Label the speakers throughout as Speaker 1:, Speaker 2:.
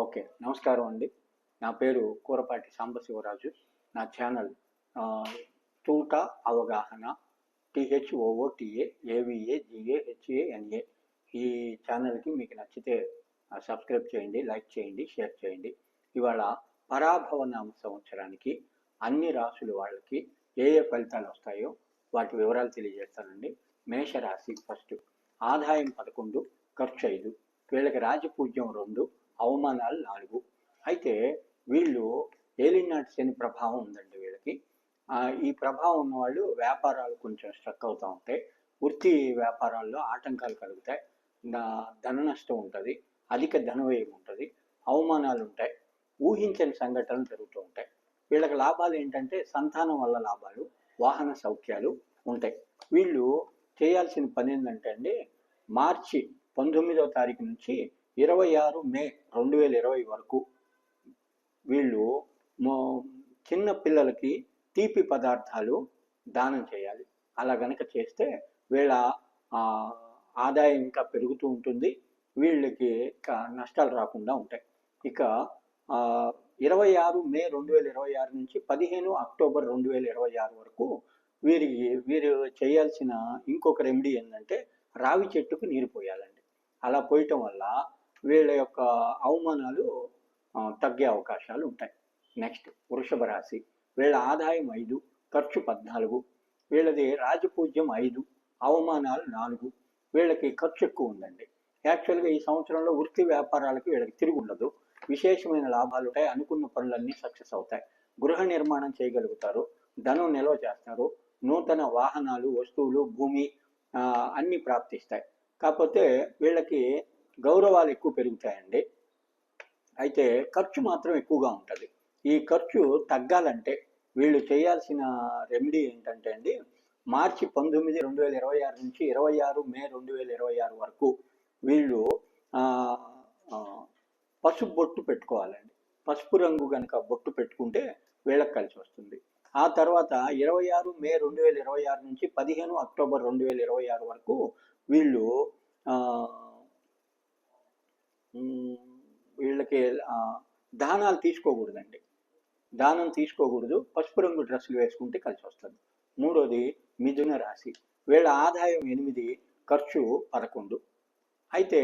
Speaker 1: Okay. నమస్కారం అండి. నా పేరు కూరపాటి సాంబశివరాజు. నా ఛానల్ తూట అవగాహన THOOTA AVAGAHANA. ఈ ఛానల్కి మీకు నచ్చితే సబ్స్క్రైబ్ చేయండి, లైక్ చేయండి, షేర్ చేయండి. ఇవాళ పరాభవ నామ సంవత్సరానికి అన్ని రాసుల వాళ్ళకి ఏ ఏ ఫలితాలు వస్తాయో వాటి వివరాలు తెలియజేస్తానండి. మేషరాశి ఫస్ట్. ఆదాయం 11, ఖర్చు 5. వీళ్ళకి రాజపూజ్యం 2, అవమానాలు 4. అయితే వీళ్ళు ఏలినాటి శని ప్రభావం ఉందండి వీళ్ళకి. ఈ ప్రభావం ఉన్నవాళ్ళు వ్యాపారాలు కొంచెం స్ట్రక్ అవుతూ ఉంటాయి. వృత్తి వ్యాపారాల్లో ఆటంకాలు కలుగుతాయి. ధన నష్టం ఉంటుంది, అధిక ధన వ్యయం ఉంటుంది, అవమానాలు ఉంటాయి, ఊహించని సంఘటనలు జరుగుతూ ఉంటాయి. వీళ్ళకి లాభాలు ఏంటంటే సంతానం వల్ల లాభాలు, వాహన సౌఖ్యాలు ఉంటాయి. వీళ్ళు చేయాల్సిన పని ఏంటంటే అండి, మార్చి 19వ తారీఖు నుంచి 26 మే 2020 వరకు వీళ్ళు చిన్న పిల్లలకి తీపి పదార్థాలు దానం చేయాలి. అలా గనక చేస్తే వీళ్ళ ఆదాయం ఇంకా పెరుగుతూ ఉంటుంది, వీళ్ళకి నష్టాలు రాకుండా ఉంటాయి. ఇక 26 మే 2026 నుంచి 15 అక్టోబర్ 2026 వరకు వీరు చేయాల్సిన ఇంకొక రెమెడీ ఏంటంటే రావి చెట్టుకు నీరు పోయాలండి. అలా పోయటం వల్ల వీళ్ళ యొక్క అవమానాలు తగ్గే అవకాశాలు ఉంటాయి. నెక్స్ట్ వృషభ రాశి. వీళ్ళ ఆదాయం 5, ఖర్చు 14. వీళ్ళది రాజపూజ్యం 5, అవమానాలు 4. వీళ్ళకి ఖర్చు ఎక్కువ ఉందండి. యాక్చువల్గా ఈ సంవత్సరంలో వృత్తి వ్యాపారాలకి వీళ్ళకి తిరిగి ఉండదు. విశేషమైన లాభాలు ఉంటాయి, అనుకున్న పనులన్నీ సక్సెస్ అవుతాయి. గృహ నిర్మాణం చేయగలుగుతారు, ధనం నిల్వ చేస్తారు, నూతన వాహనాలు, వస్తువులు, భూమి అన్నీ ప్రాప్తిస్తాయి. కాకపోతే వీళ్ళకి గౌరవాలు ఎక్కువ పెరుగుతాయండి. అయితే ఖర్చు మాత్రం ఎక్కువగా ఉంటుంది. ఈ ఖర్చు తగ్గాలంటే వీళ్ళు చేయాల్సిన రెమెడీ ఏంటంటే అండి, మార్చి 19, 2026 నుంచి 26 మే 2026 వరకు వీళ్ళు పసుపు బొట్టు పెట్టుకోవాలండి. పసుపు రంగు కనుక బొట్టు పెట్టుకుంటే వీళ్ళకి కలిసి వస్తుంది. ఆ తర్వాత 26 మే 2026 నుంచి 15 అక్టోబర్ 2026 వరకు వీళ్ళు వీళ్ళకి దానాలు తీసుకోకూడదండి. దానం తీసుకోకూడదు, పసుపు రంగు డ్రెస్సులు వేసుకుంటే కలిసి వస్తుంది. మూడోది మిథున రాశి. వీళ్ళ ఆదాయం 8, ఖర్చు 11. అయితే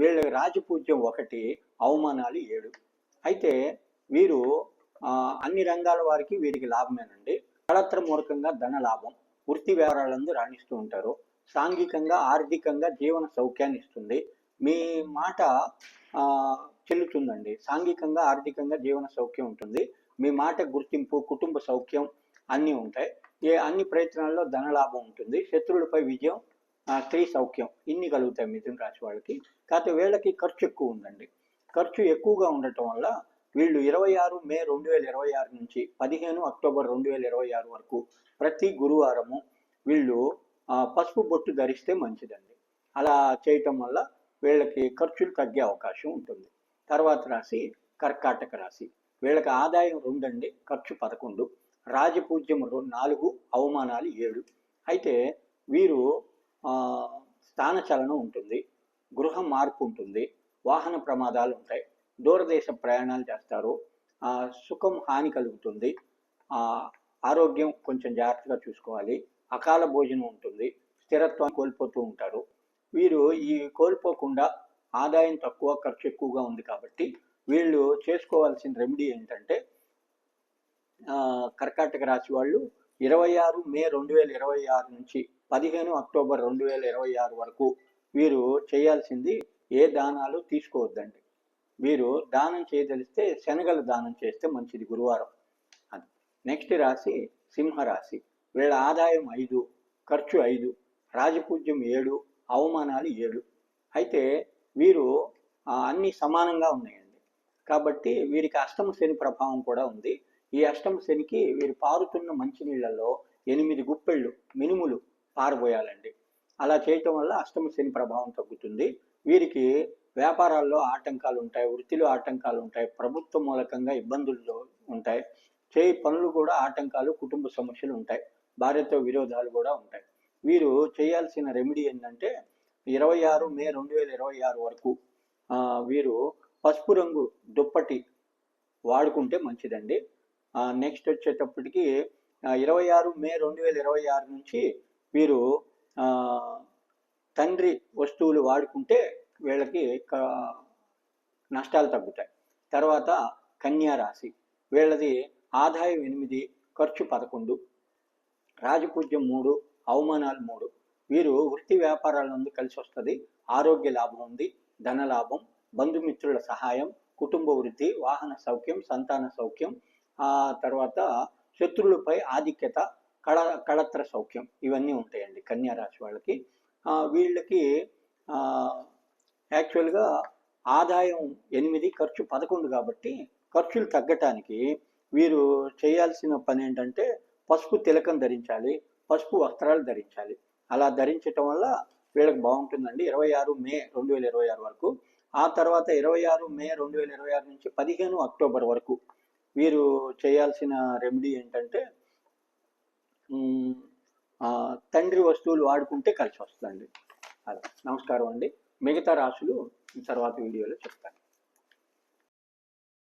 Speaker 1: వీళ్ళ రాజపూజ్యం 1, అవమానాలు 7. అయితే వీరు అన్ని రంగాల వారికి వీరికి లాభమేనండి. కళత్ర మూలకంగా ధన లాభం, వృత్తి వ్యవహారాలందు రాణిస్తూ ఉంటారు. సాంఘికంగా ఆర్థికంగా జీవన సౌఖ్యాన్ని ఇస్తుంది. మీ మాట చెల్లుతుందండి. సాంఘికంగా ఆర్థికంగా జీవన సౌఖ్యం ఉంటుంది. మీ మాట గుర్తింపు, కుటుంబ సౌఖ్యం అన్నీ ఉంటాయి. అన్ని ప్రయత్నాల్లో ధన లాభం ఉంటుంది. శత్రువులపై విజయం, స్త్రీ సౌఖ్యం ఇన్ని కలుగుతాయి మిథున రాశి వాళ్ళకి. కాకపోతే వీళ్ళకి ఖర్చు ఎక్కువ ఉందండి. ఖర్చు ఎక్కువగా ఉండటం వల్ల వీళ్ళు 26 మే 2026 నుంచి 15 అక్టోబర్ 2026 వరకు ప్రతి గురువారము వీళ్ళు పసుపు బొట్టు ధరిస్తే మంచిదండి. అలా చేయటం వల్ల వీళ్ళకి ఖర్చులు తగ్గే అవకాశం ఉంటుంది. తర్వాత రాశి కర్కాటక రాశి. వీళ్ళకి ఆదాయం 2 అండి, ఖర్చు 11. రాజపూజ్యం 4, అవమానాలు 7. అయితే వీరు స్థానచలనం ఉంటుంది, గృహ మార్పు ఉంటుంది, వాహన ప్రమాదాలు ఉంటాయి, దూరదేశ ప్రయాణాలు చేస్తారు, సుఖం హాని కలుగుతుంది, ఆరోగ్యం కొంచెం జాగ్రత్తగా చూసుకోవాలి, అకాల భోజనం ఉంటుంది, స్థిరత్వాన్ని కోల్పోతూ ఉంటారు. వీరు ఈ కోల్పోకుండా ఆదాయం తక్కువ, ఖర్చు ఎక్కువగా ఉంది కాబట్టి వీళ్ళు చేసుకోవాల్సిన రెమెడీ ఏంటంటే, కర్కాటక రాశి వాళ్ళు 26 మే 2026 నుంచి 15 అక్టోబర్ 2026 వరకు వీరు చేయాల్సింది ఏ దానాలు తీసుకోవద్దండి. వీరు దానం చేయదలిస్తే శనగలు దానం చేస్తే మంచిది గురువారం. అది. నెక్స్ట్ రాశి సింహరాశి. వీళ్ళ ఆదాయం 5, ఖర్చు 5, రాజపూజ్యం 7, అవమానాలు 7. అయితే వీరు అన్నీ సమానంగా ఉన్నాయండి. కాబట్టి వీరికి అష్టమ శని ప్రభావం కూడా ఉంది. ఈ అష్టమ శనికి వీరు పారుతున్న మంచినీళ్ళలో 8 గుప్పెళ్ళు మినుములు పారబోయాలండి. అలా చేయటం వల్ల అష్టమ శని ప్రభావం తగ్గుతుంది. వీరికి వ్యాపారాల్లో ఆటంకాలు ఉంటాయి, వృత్తిలో ఆటంకాలు ఉంటాయి, ప్రభుత్వ మూలకంగా ఇబ్బందులు ఉంటాయి, చేయి పనులు కూడా ఆటంకాలు, కుటుంబ సమస్యలు ఉంటాయి, భార్యతో విరోధాలు కూడా ఉంటాయి. వీరు చేయాల్సిన రెమెడీ ఏంటంటే 26 మే 2026 వరకు వీరు పసుపు రంగు దుప్పటి వాడుకుంటే మంచిదండి. నెక్స్ట్ వచ్చేటప్పటికి 26 మే 2026 నుంచి వీరు తండ్రి వస్తువులు వాడుకుంటే వీళ్ళకి నష్టాలు తగ్గుతాయి. తర్వాత కన్యా రాశి, వీళ్ళది ఆదాయం 8, ఖర్చు 11, రాజపూజ్యం 3, అవమానాలు 3. వీరు వృత్తి వ్యాపారాల నుండి కలిసి వస్తుంది. ఆరోగ్య లాభం ఉంది, ధన లాభం, బంధుమిత్రుల సహాయం, కుటుంబ వృద్ధి, వాహన సౌఖ్యం, సంతాన సౌఖ్యం, తర్వాత శత్రువులపై ఆధిక్యత, కళత్ర సౌఖ్యం, ఇవన్నీ ఉంటాయండి కన్యా రాశి వాళ్ళకి. వీళ్ళకి యాక్చువల్గా ఆదాయం 8, ఖర్చు 11 కాబట్టి ఖర్చులు తగ్గటానికి వీరు చేయాల్సిన పని ఏంటంటే పసుపు తిలకం ధరించాలి, పసుపు వస్త్రాలు ధరించాలి. అలా ధరించటం వల్ల వీళ్ళకి బాగుంటుందండి 26 మే 2026 వరకు. ఆ తర్వాత 26 మే 2026 నుంచి 15 అక్టోబర్ వరకు వీరు చేయాల్సిన రెమెడీ ఏంటంటే తండ్రి వస్తువులు వాడుకుంటే కలిసి వస్తుందండి. అలా. నమస్కారం అండి. మిగతా రాశులు తర్వాత వీడియోలో చెప్తాను.